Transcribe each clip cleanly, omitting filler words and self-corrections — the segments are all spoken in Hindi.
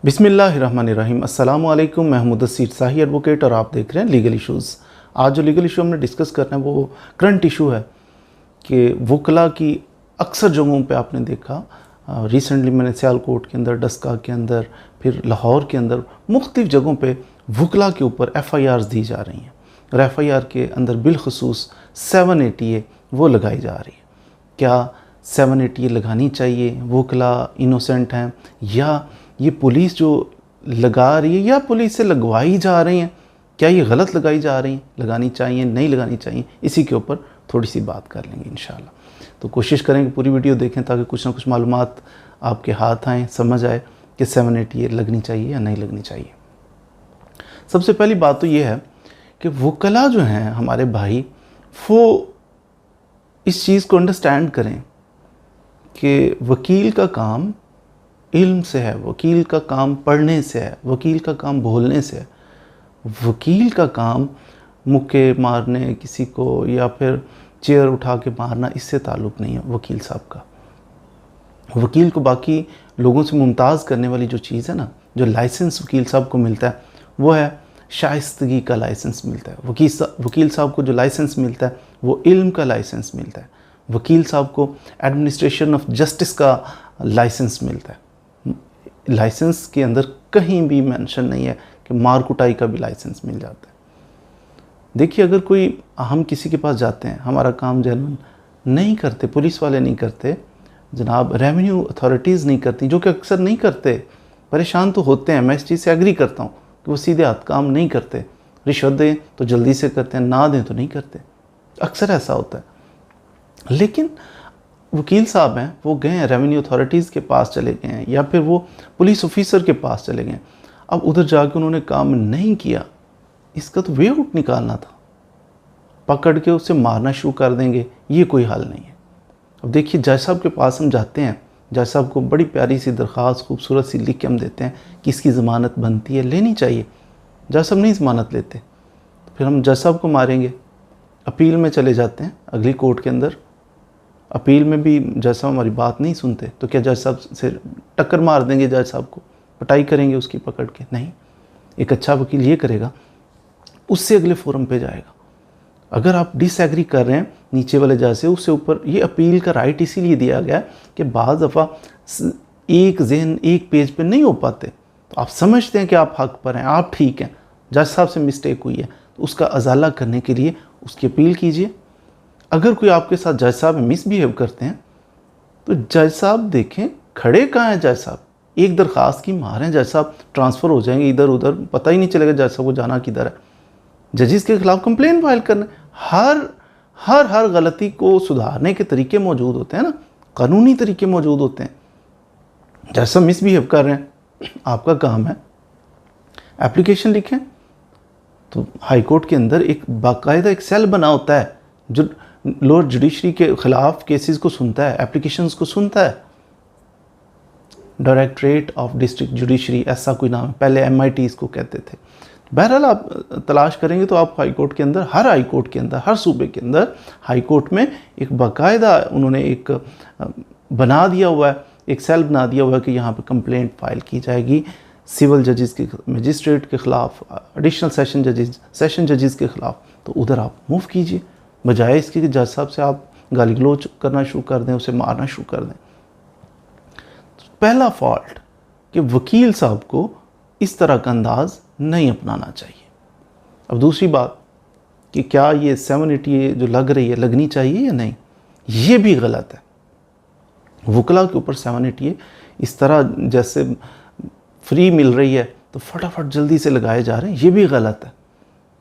बिस्मिल्लाहिर्रहमानिर्रहीम। अस्सलामु अलैकुम। मैं मुदस्सिर शाही एडवोकेट और आप देख रहे हैं लीगल इश्यूज़। आज जो लीगल इशू हमने डिस्कस करना है वो करंट इशू है कि वकला की अक्सर जगहों पे आपने देखा, रिसेंटली मैंने सियालकोट के अंदर, डस्का के अंदर, फिर लाहौर के अंदर मुख्तलिफ़ जगहों पे वकला के ऊपर FIRs दी जा रही हैं और FIR के अंदर बिलखसूस 780A वो लगाई जा रही है। क्या 780A लगानी चाहिए? वकला इनोसेंट हैं या ये पुलिस जो लगा रही है या पुलिस से लगवाई जा रही हैं? क्या ये गलत लगाई जा रही हैं? लगानी चाहिए, नहीं लगानी चाहिए? इसी के ऊपर थोड़ी सी बात कर लेंगे इंशाल्लाह। तो कोशिश करेंगे पूरी वीडियो देखें ताकि कुछ ना कुछ मालूमात आपके हाथ आएँ, समझ आए कि 780A लगनी चाहिए या नहीं लगनी चाहिए। सबसे पहली बात तो ये है कि वकला जो हैं हमारे भाई, वो इस चीज़ को अंडरस्टैंड करें कि वकील का काम इल्म से है, वकील का काम पढ़ने से है, वकील का काम बोलने से है। वकील का काम मुक्के मारने किसी को या फिर चेयर उठा के मारना, इससे ताल्लुक़ नहीं है वकील साहब का। वकील को बाकी लोगों से मुमताज़ करने वाली जो चीज़ है ना, जो लाइसेंस वकील साहब को मिलता है वो है शाइस्तगी का लाइसेंस मिलता है। वकील साहब को जो लाइसेंस मिलता है वो इल्म का लाइसेंस मिलता है। वकील साहब को एडमिनिस्ट्रेशन ऑफ जस्टिस का लाइसेंस मिलता है। लाइसेंस के अंदर कहीं भी मेंशन नहीं है कि मार कुटाई का भी लाइसेंस मिल जाता है। देखिए, अगर कोई हम किसी के पास जाते हैं, हमारा काम जेन्युइन नहीं करते, पुलिस वाले नहीं करते, जनाब रेवेन्यू अथॉरिटीज़ नहीं करती, जो कि अक्सर नहीं करते, परेशान तो होते हैं, मैं इस चीज़ से एग्री करता हूँ कि वो सीधे हाथ काम नहीं करते। रिश्वत दें तो जल्दी से करते हैं, ना दें तो नहीं करते, अक्सर ऐसा होता है। लेकिन वकील साहब हैं, वो गए हैं रेवेन्यू अथॉरिटीज़ के पास चले गए हैं या फिर वो पुलिस ऑफिसर के पास चले गए। अब उधर जाके उन्होंने काम नहीं किया, इसका तो वे आउट निकालना था। पकड़ के उससे मारना शुरू कर देंगे, ये कोई हल नहीं है। अब देखिए, जज साहब के पास हम जाते हैं, जज साहब को बड़ी प्यारी सी दरख्वास्त खूबसूरत सी लिख के हम देते हैं कि इसकी ज़मानत बनती है, लेनी चाहिए। जज साहब नहीं ज़मानत लेते, तो फिर हम जज साहब को मारेंगे। अपील में चले जाते हैं अगली कोर्ट के अंदर, अपील में भी जज साहब हमारी बात नहीं सुनते, तो क्या जज साहब से टक्कर मार देंगे, जज साहब को पिटाई करेंगे उसकी पकड़ के? नहीं। एक अच्छा वकील ये करेगा, उससे अगले फोरम पे जाएगा। अगर आप डिसएग्री कर रहे हैं नीचे वाले जज से, उससे ऊपर ये अपील का राइट इसीलिए दिया गया है कि बाज़ दफ़ा एक ज़हन एक पेज पे नहीं हो पाते, तो आप समझते हैं कि आप हक पर हैं, आप ठीक हैं, जज साहब से मिस्टेक हुई है, तो उसका अजाला करने के लिए उसकी अपील कीजिए। अगर कोई आपके साथ जज साहब मिसबिहेव करते हैं तो जज साहब देखें खड़े कहाँ हैं जज साहब, एक दरख्वास्त की मार हैं, जज साहब ट्रांसफ़र हो जाएंगे इधर उधर, पता ही नहीं चलेगा जज साहब को जाना किधर है। जजिस के खिलाफ कंप्लेन फाइल करना, हर गलती को सुधारने के तरीके मौजूद होते हैं ना, कानूनी तरीके मौजूद होते हैं। जज साहब मिसबिहेव कर रहे हैं, आपका काम है एप्लीकेशन लिखें। तो हाई कोर्ट के अंदर एक बाकायदा एक सेल बना होता है जो लोअर जुडिशरी के ख़िलाफ़ केसेस को सुनता है, एप्लीकेशंस को सुनता है। डायरेक्टरेट ऑफ डिस्ट्रिक्ट जुडिशरी, ऐसा कोई नाम है, पहले MIT इसको कहते थे। बहरहाल आप तलाश करेंगे तो आप हाई कोर्ट के अंदर, हर हाई कोर्ट के अंदर, हर सूबे के अंदर हाई कोर्ट में एक बाकायदा उन्होंने एक बना दिया हुआ है, एक सेल बना दिया हुआ है कि यहाँ पे कंप्लेंट फाइल की जाएगी सिविल जजेस के, मजिस्ट्रेट के ख़िलाफ़, एडिशनल सेशन जजेस के ख़िलाफ़। तो उधर आप मूव कीजिए, बजाय इसके कि जज साहब से आप गाली गलोच करना शुरू कर दें, उसे मारना शुरू कर दें। तो पहला फॉल्ट कि वकील साहब को इस तरह का अंदाज नहीं अपनाना चाहिए। अब दूसरी बात कि क्या ये 780A जो लग रही है लगनी चाहिए या नहीं, ये भी गलत है। वकला के ऊपर 780A इस तरह जैसे फ्री मिल रही है तो फटाफट जल्दी से लगाए जा रहे हैं, ये भी गलत है।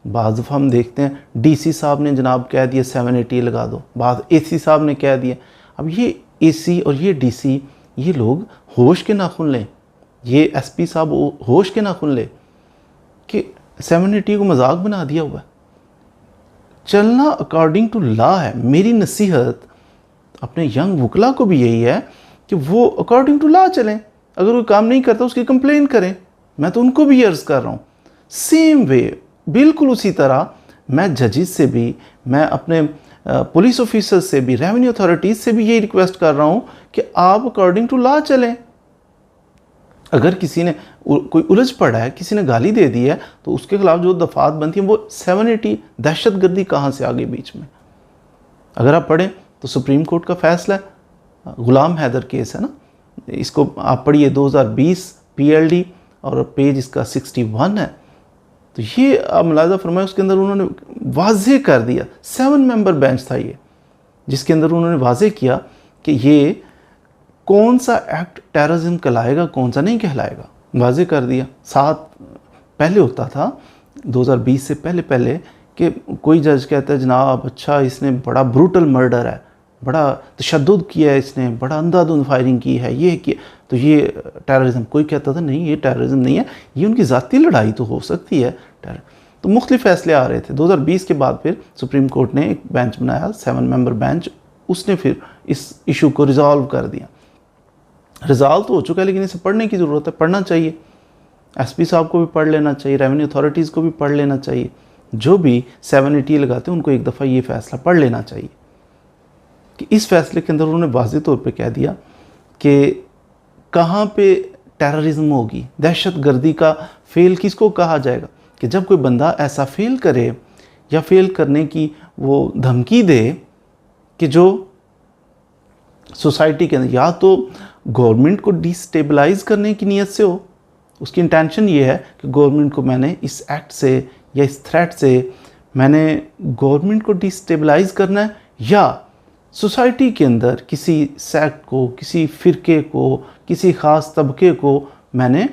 बाज़ दफ़ा हम देखते हैं DC साहब ने जनाब कह दिया 780A लगा दो, बाद AC साहब ने कह दिया। अब ये AC और ये DC, ये लोग होश के नाखून लें, ये SP साहब होश के नाखून ले कि 780A को मजाक बना दिया हुआ है। चलना अकॉर्डिंग टू लॉ है। मेरी नसीहत अपने यंग वकला को भी यही है कि वो अकॉर्डिंग टू लॉ चलें। अगर कोई काम नहीं करता उसकी कंप्लेन करें। मैं तो उनको भी अर्ज़ कर रहा हूँ, सेम वे, बिल्कुल उसी तरह मैं जजेस से भी, मैं अपने पुलिस ऑफिसर से भी, रेवेन्यू अथॉरिटीज़ से भी यही रिक्वेस्ट कर रहा हूँ कि आप अकॉर्डिंग टू लॉ चलें। अगर किसी ने कोई उलझ पड़ा है, किसी ने गाली दे दी है, तो उसके खिलाफ जो दफात बनती है वो 780 दहशतगर्दी कहाँ से आ गई बीच में। अगर आप पढ़ें तो सुप्रीम कोर्ट का फैसला है, गुलाम हैदर केस है ना, इसको आप पढ़िए 2020 PLD और पेज इसका 61 है। तो ये आप मुलाज़ा फरमाए, उसके अंदर उन्होंने वाज़े कर दिया, 7 मेंबर बेंच था ये, जिसके अंदर उन्होंने वाज़े किया कि ये कौन सा एक्ट टेररिज्म कहलाएगा, कौन सा नहीं कहलाएगा, वाज़े कर दिया। 7 पहले होता था 2020 से पहले कि कोई जज कहता है जनाब अच्छा इसने बड़ा ब्रूटल मर्डर है, बड़ा तशद्दुद किया है इसने, बड़ा अंधाधुंध फायरिंग की है, ये किया, तो ये टेररिज्म। कोई कहता था नहीं ये टेररिज्म नहीं है, ये उनकी ज़ाती लड़ाई तो हो सकती है। तो मुख्तलिफ फैसले आ रहे थे। 2020 के बाद फिर सुप्रीम कोर्ट ने एक बेंच बनाया, 7 मेंबर बेंच, उसने फिर इस इशू को रिजॉल्व कर दिया। रिजॉल्व तो हो चुका है, लेकिन इसे पढ़ने की ज़रूरत है, पढ़ना चाहिए। SP साहब को भी पढ़ लेना चाहिए, रेवेन्यू अथॉरिटीज़ को भी पढ़ लेना चाहिए, जो भी 780 लगाते हैं उनको एक दफ़ा ये फ़ैसला पढ़ लेना चाहिए कि इस फैसले के अंदर उन्होंने वाज़ेह तौर पे कह दिया कि कहाँ पे टेररिज्म होगी, दहशत गर्दी का फ़ेल किसको कहा जाएगा, कि जब कोई बंदा ऐसा फ़ेल करे या फ़ेल करने की वो धमकी दे कि जो सोसाइटी के अंदर या तो गवर्नमेंट को डिस्टेबलाइज़ करने की नीयत से हो, उसकी इंटेंशन ये है कि गवर्नमेंट को मैंने इस एक्ट से या इस थ्रेट से मैंने गवर्नमेंट को डिस्टेबलाइज़ करना है, या सोसाइटी के अंदर किसी सेक्ट को, किसी फ़िरके को, किसी ख़ास तबके को मैंने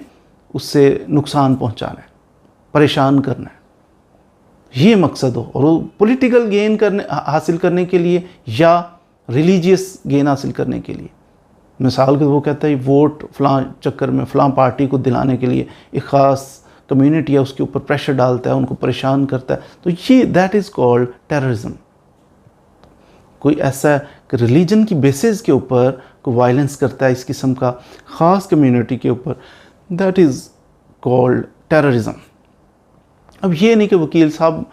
उससे नुकसान पहुंचाना है, परेशान करना है, ये मकसद हो। और वो पॉलिटिकल गेन हासिल करने के लिए या रिलीजियस गेन हासिल करने के लिए, मिसाल के वो कहता है वोट फ़लाँ चक्कर में फ़लाँ पार्टी को दिलाने के लिए एक ख़ास कम्युनिटी है उसके ऊपर प्रेशर डालता है, उनको परेशान करता है, तो ये दैट इज़ कॉल्ड टेररिज्म। कोई ऐसा कि रिलीजन की बेसिस के ऊपर कोई वायलेंस करता है इस किस्म का ख़ास कम्युनिटी के ऊपर, दैट इज़ कॉल्ड टेररिज्म। अब ये नहीं कि वकील साहब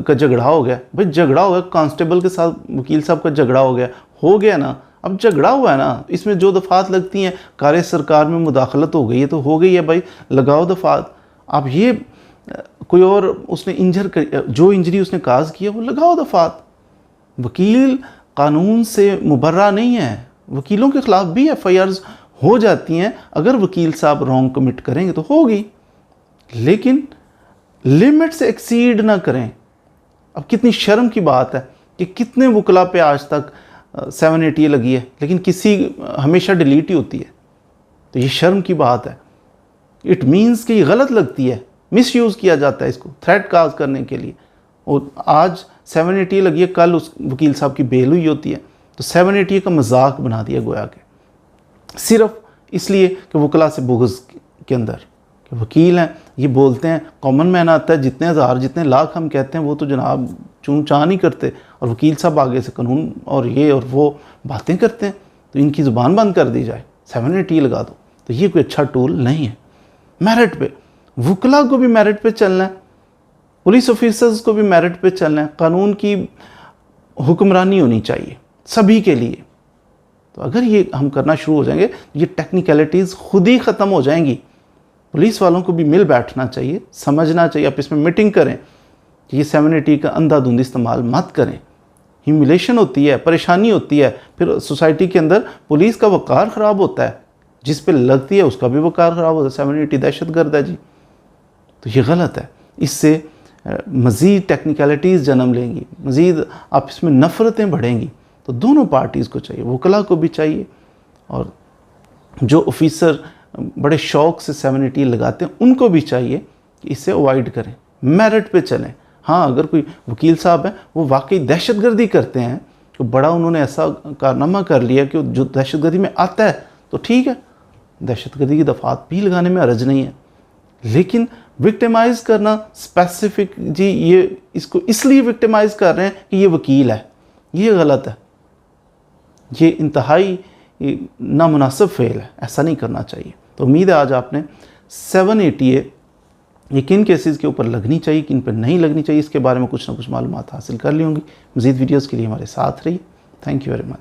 का झगड़ा हो गया, भाई झगड़ा हो गया, कांस्टेबल के साथ वकील साहब का झगड़ा हो गया ना, अब झगड़ा हुआ है ना, इसमें जो दफ़ात लगती हैं, कार्य सरकार में मुदाखलत हो गई है तो हो गई है भाई, लगाओ दफ़ात। आप ये कोई और उसने जो इंजरी उसने काज किया वो लगाओ दफ़ात। वकील कानून से मुबर्रा नहीं है, वकीलों के ख़िलाफ़ भी FIRs हो जाती हैं, अगर वकील साहब रॉन्ग कमिट करेंगे तो होगी, लेकिन लिमिट से एक्सीड ना करें। अब कितनी शर्म की बात है कि कितने वकला पे आज तक 780 लगी है, लेकिन किसी हमेशा डिलीट ही होती है, तो ये शर्म की बात है। इट मीन्स कि ये गलत लगती है, मिसयूज़ किया जाता है इसको थ्रेट काज करने के लिए। और आज 780 लगी है, कल उस वकील साहब की बेल हुई होती है, तो 780 का मजाक बना दिया गोया के, सिर्फ इसलिए कि वकला से बुग़्ज़ के अंदर कि वकील हैं, ये बोलते हैं, कॉमन मैन आता है, जितने हज़ार जितने लाख हम कहते हैं वो तो जनाब चूँ चाँ नहीं करते, और वकील साहब आगे से कानून और ये और वो बातें करते हैं, तो इनकी ज़ुबान बंद कर दी जाए, 780 लगा दो। तो ये कोई अच्छा टूल नहीं है। मेरिट पे वकला को भी मेरिट पे चलना है, पुलिस ऑफिसर्स को भी मेरिट पे चलना है, कानून की हुक्मरानी होनी चाहिए सभी के लिए। तो अगर ये हम करना शुरू हो जाएंगे, ये टेक्निकलिटीज़ खुद ही ख़त्म हो जाएंगी। पुलिस वालों को भी मिल बैठना चाहिए, समझना चाहिए, आप इसमें मीटिंग करें कि ये 780 का अंधाधुंध इस्तेमाल मत करें। ह्यूमिलेशन होती है, परेशानी होती है, फिर सोसाइटी के अंदर पुलिस का वक़ार ख़राब होता है, जिस पे लगती है उसका भी वक़ार ख़राब होता है। 780 दहशतगर्द है जी, तो ये गलत है। इससे मज़ीद टेक्निकलिटीज़ जन्म लेंगी, मज़ीद आप इसमें नफ़रतें बढ़ेंगी। तो दोनों पार्टीज़ को चाहिए, वकला को भी चाहिए, और जो ऑफिसर बड़े शौक़ से 780 लगाते हैं उनको भी चाहिए कि इसे अवॉइड करें, मेरिट पे चलें। हाँ, अगर कोई वकील साहब हैं वो वाकई दहशतगर्दी करते हैं, तो बड़ा उन्होंने ऐसा कारनामा कर लिया कि जो दहशतगर्दी में आता है तो ठीक है, दहशतगर्दी की दफ़ात भी लगाने में हर्ज नहीं है, लेकिन विक्टिमाइज़ करना स्पेसिफिक जी, ये इसको इसलिए विक्टिमाइज़ कर रहे हैं कि ये वकील है, ये गलत है, ये इंतहाई नामुनासिब फ़ेल है, ऐसा नहीं करना चाहिए। तो उम्मीद है आज आपने 780 ये किन केसेस के ऊपर लगनी चाहिए, किन पर नहीं लगनी चाहिए, इसके बारे में कुछ ना कुछ मालूमात हासिल कर ली होंगी। मज़ीद वीडियोज़ के लिए हमारे साथ रहिए। Thank you very much.